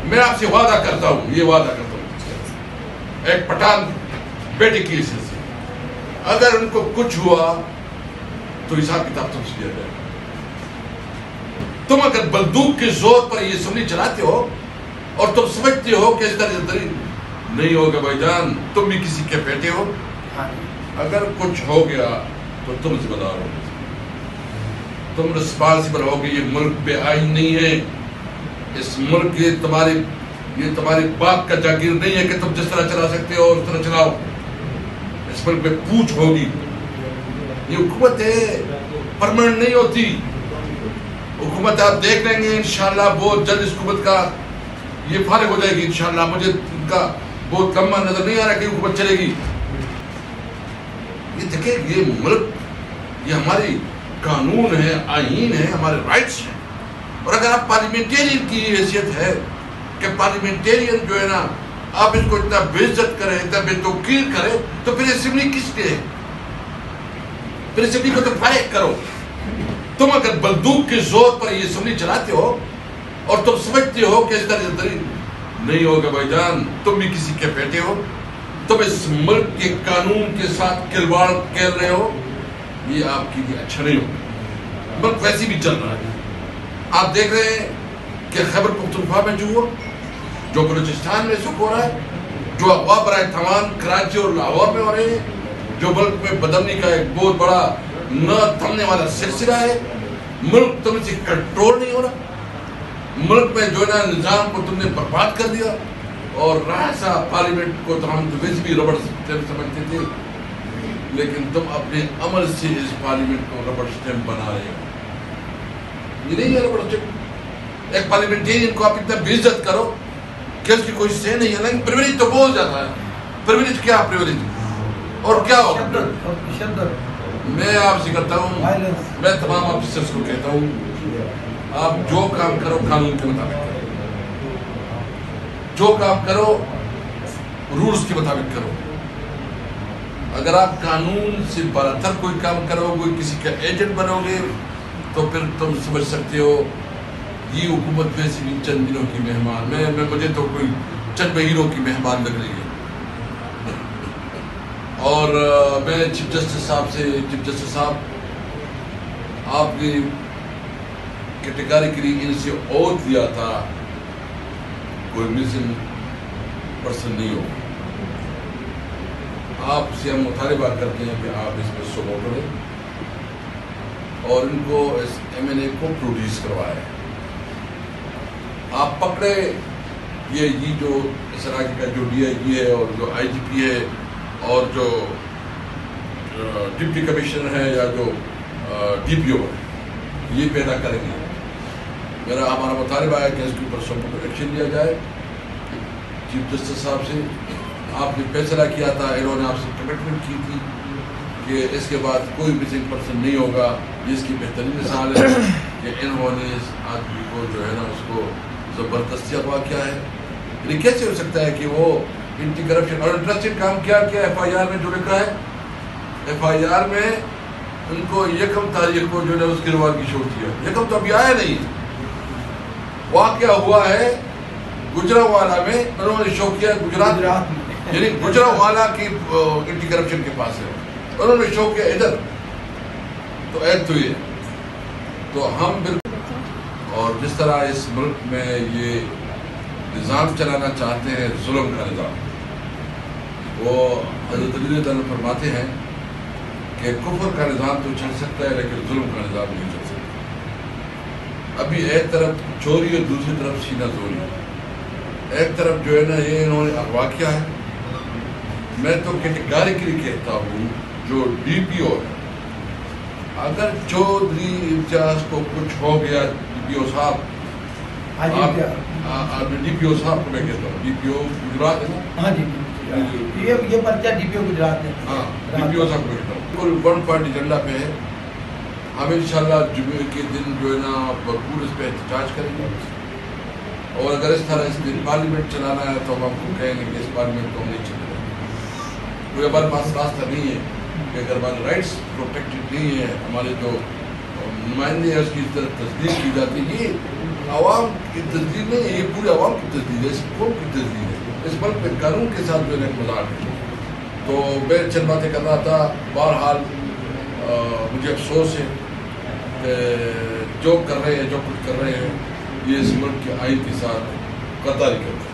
میں آپ سے وعدہ کرتا ہوں، یہ وعدہ کرتا ہوں ایک پٹھان بیٹے کی حیثیت سے، اگر ان کو کچھ ہوا تو حساب کتاب تم سے دیا جائے. تم اگر بندوق کے زور پر یہ اسمبلی چلاتے ہو اور تم سمجھتے ہو کہ اس طرح نہیں ہوگا بھائی جان، تم بھی کسی کے بیٹے ہو. اگر کچھ ہو گیا تو تم ذمہ دار ہو، تم رسپانسبل ہو. یہ ملک بے آئین نہیں ہے، اس ملک یہ تمہارے باپ کا جاگیر نہیں ہے کہ تم جس طرح چلا سکتے ہو اس طرح چلاؤ. اس ملک میں پوچھ ہوگی. یہ حکومت ہے پرماننٹ نہیں ہوتی. حکومت آپ دیکھ لیں گے انشاءاللہ بہت جلد اس حکومت کا یہ فارغ ہو جائے گی انشاءاللہ. مجھے ان کا بہت لمبا نظر نہیں آ رہا کہ حکومت چلے گی. یہ دیکھیں یہ ملک یہ ہماری قانون ہے، آئین ہے، ہمارے رائٹس ہیں. اور اگر آپ پارلیمنٹیرین کی حیثیت ہے کہ پارلیمنٹیرین جو ہے نا آپ اس کو اتنا بے عزت کریں، اتنا بے توقیر کریں، تو پھر اسمبلی کس لیے ہے؟ پھر اسمبلی کو تو فارغ کرو. تم اگر بندوق کے زور پر یہ اسمبلی چلاتے ہو اور تم سمجھتے ہو کہ اس طرح نہیں ہوگا بھائی جان، تم بھی کسی کے بیٹے ہو. تم اس ملک کے قانون کے ساتھ کھلواڑ کھیل رہے ہو. یہ آپ کے لیے اچھا نہیں ہو. ملک ویسے بھی چل رہا ہے. آپ دیکھ رہے ہیں کہ خیبر پختونخوا میں جو ہوا، جو بلوچستان میں سکھ ہو رہا ہے، جو اغوا برائے تمام کراچی اور لاہور میں ہو رہے ہیں، جو ملک میں بدامنی کا ایک بہت بڑا نہ تھمنے والا سلسلہ ہے. ملک تم سے کنٹرول نہیں ہو رہا. ملک میں جو نا نظام کو تم نے برباد کر دیا. اور راجا پارلیمنٹ کو تو ہم ویسے بھی ربڑ اسٹیمپ سمجھتے تھے، لیکن تم اپنے عمل سے اس پارلیمنٹ کو ربڑ اسٹیمپ بنا رہے ہو. یہ نہیں ہے ربڑ اسٹیمپ. ایک پارلیمنٹیرین کو آپ اتنا بے عزت کرو کہ اس کی کوئی سے نہیں ہے. لیکن پریویلیج تو بہت زیادہ ہے. پریویلیج کیا پریویلیج اور کیا ہوگا؟ میں آپ سے کرتا ہوں، میں تمام آفیسرس کو کہتا ہوں، آپ جو کام کرو قانون کے مطابق کرو. جو کام کرو رولز کے مطابق کرو. اگر آپ قانون سے برتر کوئی کام کرو، کوئی کسی کا ایجنٹ بنو گے، تو پھر تم سمجھ سکتے ہو یہ حکومت ویسے بھی چند دنوں کی مہمان. مجھے تو کوئی چند مہینوں کی مہمان لگ رہی ہے. اور میں چیف جسٹس صاحب آپ نے کیٹیگریکلی ان سے اوتھ دیا تھا کوئی مسنگ پرسن نہیں ہو. آپ سے ہم مطالبہ کرتے ہیں کہ آپ اس پہ صبح کریں اور ان کو اس ایم این اے کو پروڈیوس کروائے. آپ پکڑے یہ جو اس علاقے کا جو ڈی آئی جی ہے اور جو آئی جی پی ہے اور جو ڈپٹی کمشنر ہے یا جو ڈی پی او ہے، یہ پیدا کریں گے. ہمارا مطالبہ ہے کہ اس کے اوپر سب کو ایکشن لیا جائے. چیف جسٹس صاحب سے آپ نے فیصلہ کیا تھا، انہوں نے آپ سے کمٹمنٹ کی تھی کہ اس کے بعد کوئی مسنگ پرسن نہیں ہوگا. یہ اس کی بہترین مثال ہے کہ انہوں نے اس آدمی کو جو ہے نا اس کو زبردستی اغوا کیا ہے. یعنی کیسے ہو سکتا ہے کہ وہ اینٹی کرپشن اور انٹرسٹنگ کام کیا ایف آئی آر میں جو لکھا ہے، ایف آئی آر میں ان کو 1 تاریخ کو جو ہے اس کی روانگی چھوڑ دیا. 1 تو ابھی آیا نہیں. واقعہ ہوا ہے گجرانوالہ میں، انہوں نے شو کیا گجرات یعنی گجرانوالہ کی اینٹی کرپشن کے پاس ہے، انہوں نے شو کیا ادھر. تو ایک تو یہ تو ہم بالکل اور جس طرح اس ملک میں یہ نظام چلانا چاہتے ہیں ظلم کا نظام، وہ حضرت علی رضی اللہ عنہ فرماتے ہیں کہ کفر کا نظام تو چل سکتا ہے لیکن ظلم کا نظام نہیں چل سکتا. ابھی ایک طرف چوری اور دوسری طرف سینہ زوری. ایک طرف جو ہے نا یہ انہوں نے اغوا کیا ہے. میں تو کیٹیگریکلی کہتا ہوں جو ڈی پی او ہے، اگر چودھری امتیاز کو کچھ ہو گیا، ڈی پی او صاحب ڈی پی او صاحب کو میں کہتا ہوں، ڈی پی او گجرات ہے نا، ہاں جی یہ پرچہ ڈی پی او گجرات ہے. ہاں ڈی پی او صاحب کو کہتا ہوں. کل 1 پوائنٹ ایجنڈا پہ ہے. ہم انشاءاللہ جمعے کے دن جو ہے نا بھرپور اس پہ احتجاج کریں گے. اور اگر اس طرح اس دن پارلیمنٹ چلانا ہے تو ہم آپ کو کہیں گے کہ اس پارلیمنٹ کو ہم نہیں چلے گا. کوئی ہمارے پاس راستہ نہیں ہے کہ اگر ہمارے رائٹس پروٹیکٹڈ نہیں ہے، ہمارے جو نمائندے ہیں اس کی طرف تصدیق کی جاتی ہے. یہ عوام کی تجدید نہیں ہے، یہ پورے عوام کی تجدید ہے، اس قوم کی تجدید ہے، اس ملک میں قانون کے ساتھ جو ہے ایک مذاق ہے۔ تو میں چند باتیں کر رہا تھا، بہرحال مجھے افسوس ہے کہ جو کر رہے ہیں، جو کچھ کر رہے ہیں، یہ اس ملک کے آئین کے ساتھ غداری کرتے ہیں۔